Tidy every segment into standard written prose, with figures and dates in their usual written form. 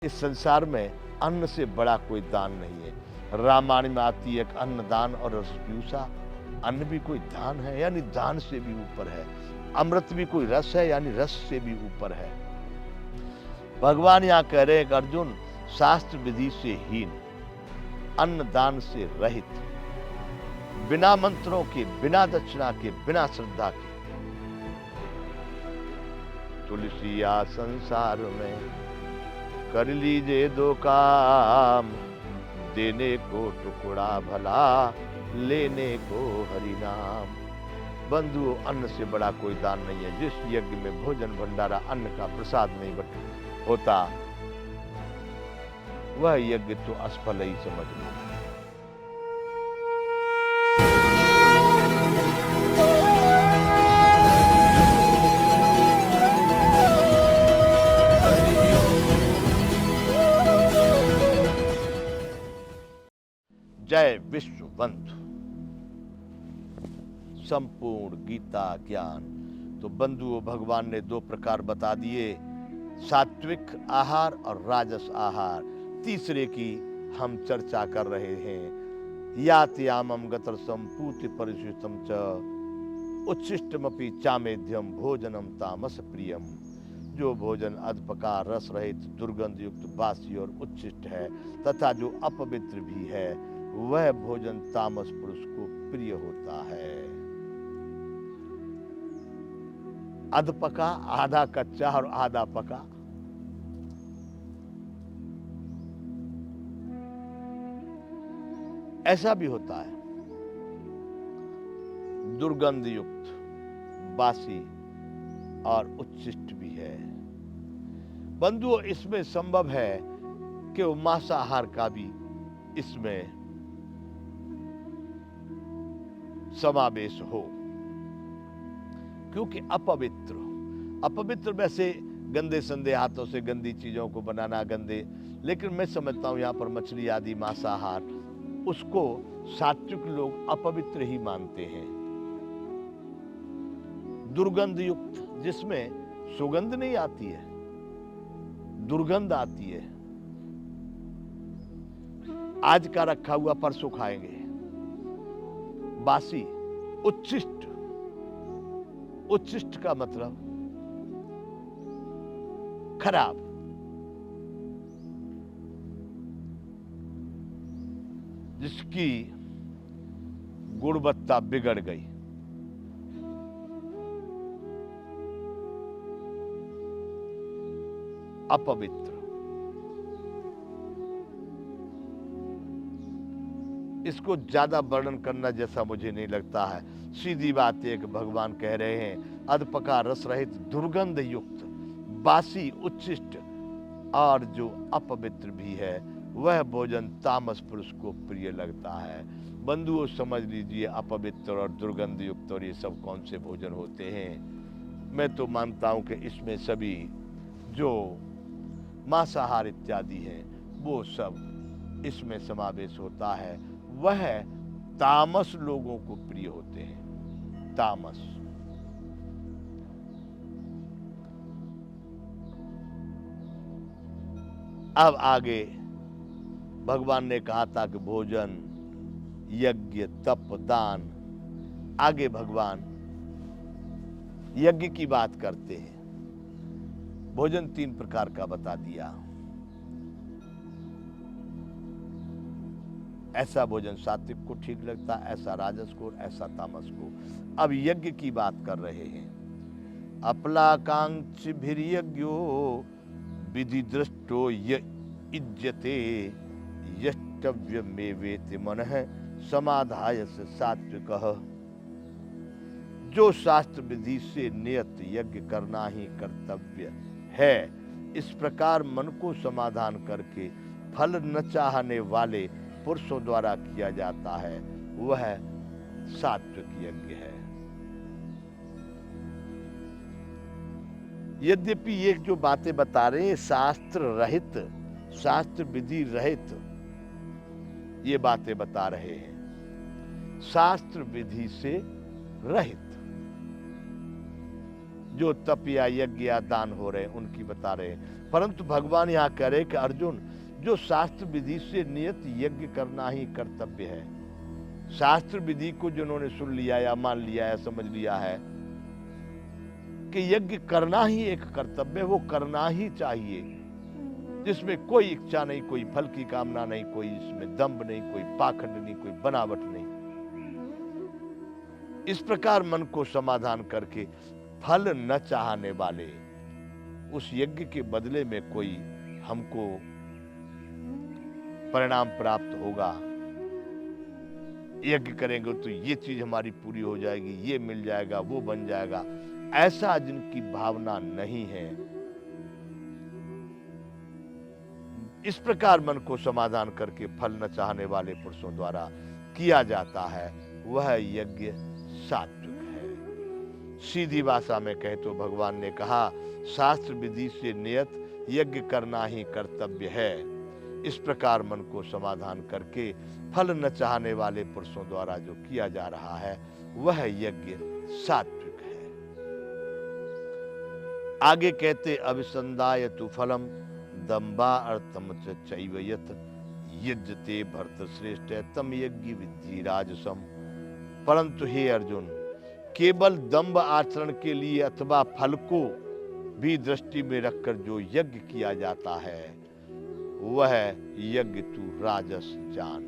इस संसार में अन्न से बड़ा कोई दान नहीं है। रामायण में आती है एक अन्नदान और रसपीयूषा। अन्न भी कोई दान है, यानी दान से भी ऊपर है। अमृत भी कोई रस है, यानी रस से भी ऊपर है। भगवान यहाँ कह रहे हैं कि अर्जुन, शास्त्र विधि से हीन, अन्न दान से रहित, बिना मंत्रों के, बिना दक्षिणा के, बिना श्रद्धा के, तुलसिया संसार में कर लीजिए दो काम, देने को टुकड़ा भला, लेने को हरि नाम। बंधुओं, अन्न से बड़ा कोई दान नहीं है। जिस यज्ञ में भोजन भंडारा अन्न का प्रसाद नहीं होता, वह यज्ञ तो असफल ही समझ लो। जय विश्वबंधु। संपूर्ण गीता ज्ञान तो बंधुओं भगवान ने दो प्रकार बता दिए, सात्विक आहार और राजस आहार। तीसरे की हम चर्चा कर रहे हैं। यातयामम गतरसम पूति परिशिष्टम च उच्छिष्टमपि चामेध्यम भोजनम तामस प्रियम। जो भोजन अधपका, रस रहित, दुर्गंध युक्त, बासी और उच्छिष्ट है तथा जो अपवित्र भी है, वह भोजन तामस पुरुष को प्रिय होता है। अधपका, आधा कच्चा और आधा पका। ऐसा भी होता है। दुर्गंध युक्त, बासी और उच्छिष्ट भी है। बंधुओं, इसमें संभव है कि वो मांसाहार का भी इसमें समावेश हो, क्योंकि अपवित्र वैसे गंदे संदे हाथों से गंदी चीजों को बनाना गंदे, लेकिन मैं समझता हूं यहां पर मछली आदि मांसाहार, उसको सात्विक लोग अपवित्र ही मानते हैं। दुर्गंध युक्त, जिसमें सुगंध नहीं आती है, दुर्गंध आती है। आज का रखा हुआ परसों खाएंगे। बासी, उच्छिष्ट का मतलब खराब। जिसकी गुणवत्ता बिगड़ गई। अपवित्र। इसको ज्यादा वर्णन करना जैसा मुझे नहीं लगता है। सीधी बात है कि भगवान कह रहे हैं अधपका, रस रहित, दुर्गंध युक्त, बासी, उच्छिष्ट और जो अपवित्र भी है, वह भोजन तामस पुरुष को प्रिय लगता है। बंधुओं, समझ लीजिए अपवित्र और दुर्गंध युक्त और ये सब कौन से भोजन होते हैं। मैं तो मानता हूं कि इसमें सभी जो मांसाहार इत्यादि हैं, वो सब इसमें समावेश होता है। वह तामस लोगों को प्रिय होते हैं। तामस। अब आगे भगवान ने कहा था कि भोजन, यज्ञ, तप, दान। आगे भगवान यज्ञ की बात करते हैं। भोजन 3 प्रकार का बता दिया। ऐसा भोजन सात्विक को ठीक लगता, ऐसा राजस को, ऐसा तामस को। अब यज्ञ की बात कर रहे हैं। अपलाकांक्षिभिर्यज्ञो विधि दृष्टो युज्यते यष्टव्यमेवेति मनः समाधाय सात्विकः। जो शास्त्र विधि से नियत यज्ञ करना ही कर्तव्य है, इस प्रकार मन को समाधान करके फल न चाहने वाले पुरुषों द्वारा किया जाता है, वह सात्विक यज्ञ है। यद्यपि ये जो बातें बता रहे हैं शास्त्र रहित, शास्त्र विधि रहित ये बातें बता रहे हैं। शास्त्र विधि से रहित, जो तप या यज्ञ या दान हो रहे हैं उनकी बता रहे हैं। परंतु भगवान यहाँ कह रहे कि अर्जुन, जो शास्त्र विधि से नियत यज्ञ करना ही कर्तव्य है, शास्त्र विधि को जिन्होंने सुन लिया या मान लिया या समझ लिया है कि यज्ञ करना ही एक कर्तव्य है, वो करना ही चाहिए, जिसमें कोई इच्छा नहीं, कोई फल की कामना नहीं, कोई इसमें दंभ नहीं, कोई पाखंड नहीं, कोई बनावट नहीं। इस प्रकार मन को समाधान करके फल न चाहने वाले उस यज्ञ के बदले में कोई हमको परिणाम प्राप्त होगा, यज्ञ करेंगे तो ये चीज हमारी पूरी हो जाएगी, ये मिल जाएगा, वो बन जाएगा, ऐसा जिनकी भावना नहीं है, इस प्रकार मन को समाधान करके फल न चाहने वाले पुरुषों द्वारा किया जाता है, वह यज्ञ सात्विक है। सीधी भाषा में कहे तो भगवान ने कहा, शास्त्र विधि से नियत यज्ञ करना ही कर्तव्य है। इस प्रकार मन को समाधान करके फल न चाहने वाले पुरुषों द्वारा जो किया जा रहा है, वह यज्ञ सात्विक है। आगे कहते, अभिसंदाय तु फलम दंबा अर्थम चैव यत् यज्ञते भरत श्रेष्ठ तम यज्ञ विद्धि राजसम। परंतु हे अर्जुन, केवल दंभ आचरण के लिए अथवा फल को भी दृष्टि में रखकर जो यज्ञ किया जाता है, वह यज्ञ तू राजस जान।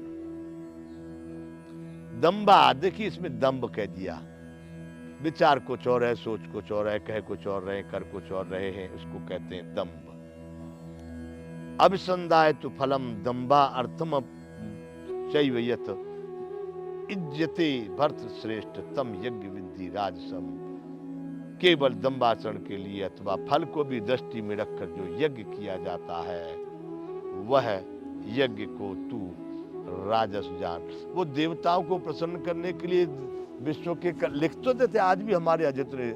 दंभा, देखिए इसमें दंभ कह दिया, विचार कुछ और है, सोच कुछ और है, कह कुछ और रहे, कर कुछ और रहे हैं, उसको कहते हैं दंभ। अभिसंदाय तु फलम दंभा अर्थम चैव यत् इज्जते भरत श्रेष्ठ तम यज्ञ विद्धि राजसम। केवल दंभाचरण के लिए अथवा फल को भी दृष्टि में रखकर जो यज्ञ किया जाता है, वह यज्ञ को तू राजस जान। वो देवताओं को प्रसन्न करने के लिए विश्व के लिख तो देते, आज भी हमारे जितने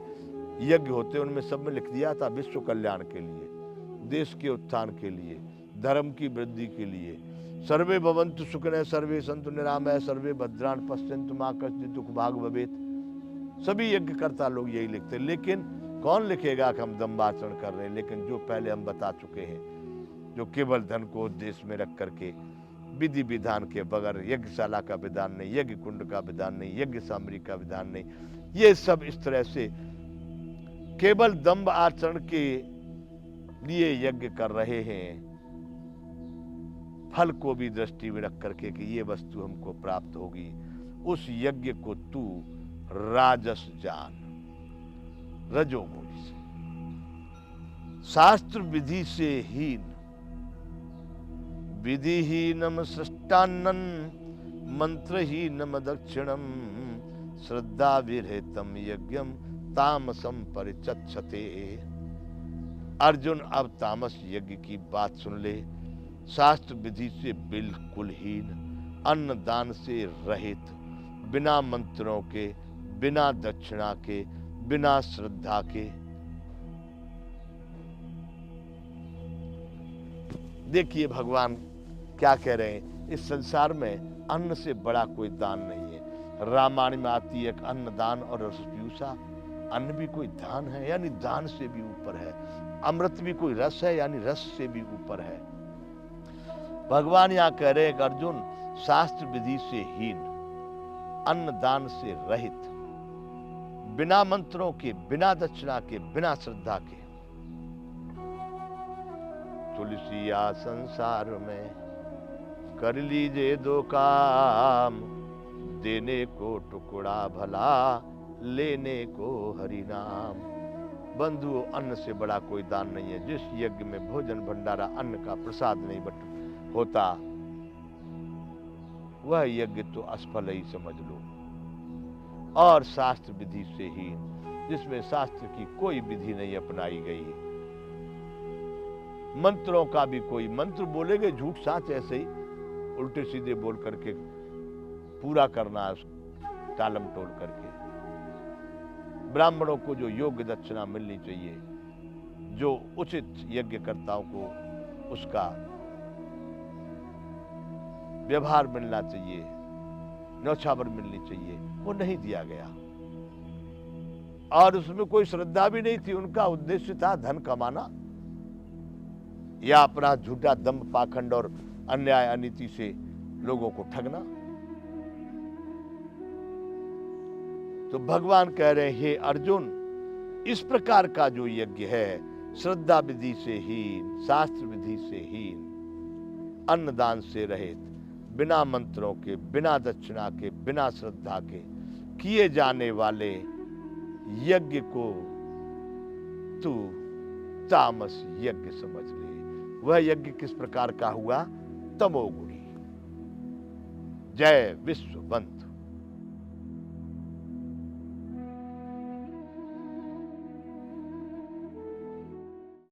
यज्ञ होते उनमें सब में लिख दिया था, विश्व कल्याण के लिए, देश के उत्थान के लिए, धर्म की वृद्धि के लिए। सर्वे भवन्तु सुखिनः सर्वे सन्तु निरामयः सर्वे भद्राणि पश्यन्तु मा कश्चित् दुःख भाग् भवेत्। सभी यज्ञकर्ता लोग यही लिखते हैं, लेकिन कौन लिखेगा कि हम दंभाचरण कर रहे हैं। लेकिन जो पहले हम बता चुके हैं, जो केवल धन को उद्देश्य में रख करके विधि विधान के बगैर, यज्ञशाला का विधान नहीं, यज्ञ कुंड का विधान नहीं, यज्ञ सामग्री का विधान नहीं, ये सब इस तरह से केवल दंभ आचरण के लिए यज्ञ कर रहे हैं, फल को भी दृष्टि में रख करके कि ये वस्तु हमको प्राप्त होगी, उस यज्ञ को तू राजस जान, रजोगुण से, शास्त्र विधि से हीन, विधिहीनम सृष्टान्नं मंत्रहीनम दक्षिणम श्रद्धा विरहितम यज्ञम तामसम परिचक्षते। अर्जुन, अब तामस यज्ञ की बात सुन ले। शास्त्र विधि से बिल्कुल हीन, अन्न दान से रहित, बिना मंत्रों के, बिना दक्षिणा के, बिना श्रद्धा के। देखिए भगवान क्या कह रहे हैं, इस संसार में अन्न से बड़ा कोई दान नहीं है। रामायण में आती है एक अन्न दान और रसपीयूषा। अन्न भी कोई दान है, यानी दान से भी ऊपर है। अमृत भी कोई रस है, यानी रस से भी ऊपर है। भगवान यहाँ कह रहे हैं अर्जुन, शास्त्र विधि से हीन, अन्न दान से रहित, बिना मंत्रों के, बिना दक्षिणा के, बिना श्रद्धा के, तुलसिया संसार में कर लीजिए दो काम, देने को टुकड़ा भला, लेने को हरि नाम। बंधु, अन्न से बड़ा कोई दान नहीं है। जिस यज्ञ में भोजन भंडारा अन्न का प्रसाद नहीं बट होता, वह यज्ञ तो असफल ही समझ लो। और शास्त्र विधि से हीन, जिसमें शास्त्र की कोई विधि नहीं अपनाई गई, मंत्रों का भी कोई मंत्र बोलेंगे झूठ साच ऐसे ही उल्टे सीधे बोल करके पूरा करना है, टालम टोल करके। ब्राह्मणों को जो योग्य दक्षिणा मिलनी चाहिए, जो उचित यज्ञकर्ताओं को उसका व्यवहार मिलना चाहिए, न्यौछावर मिलनी चाहिए, वो नहीं दिया गया। और उसमें कोई श्रद्धा भी नहीं थी। उनका उद्देश्य था धन कमाना या अपना झूठा दंभ पाखंड और अन्याय अनीति से लोगों को ठगना। तो भगवान कह रहे हैं, हे अर्जुन, इस प्रकार का जो यज्ञ है, श्रद्धा विधि से हीन, शास्त्र विधि से हीन, अन्नदान से रहित, बिना मंत्रों के, बिना दक्षिणा के, बिना श्रद्धा के किए जाने वाले यज्ञ को तू तामस यज्ञ समझ ले। वह यज्ञ किस प्रकार का हुआ? तमोगुणी। जय विश्व बंधु।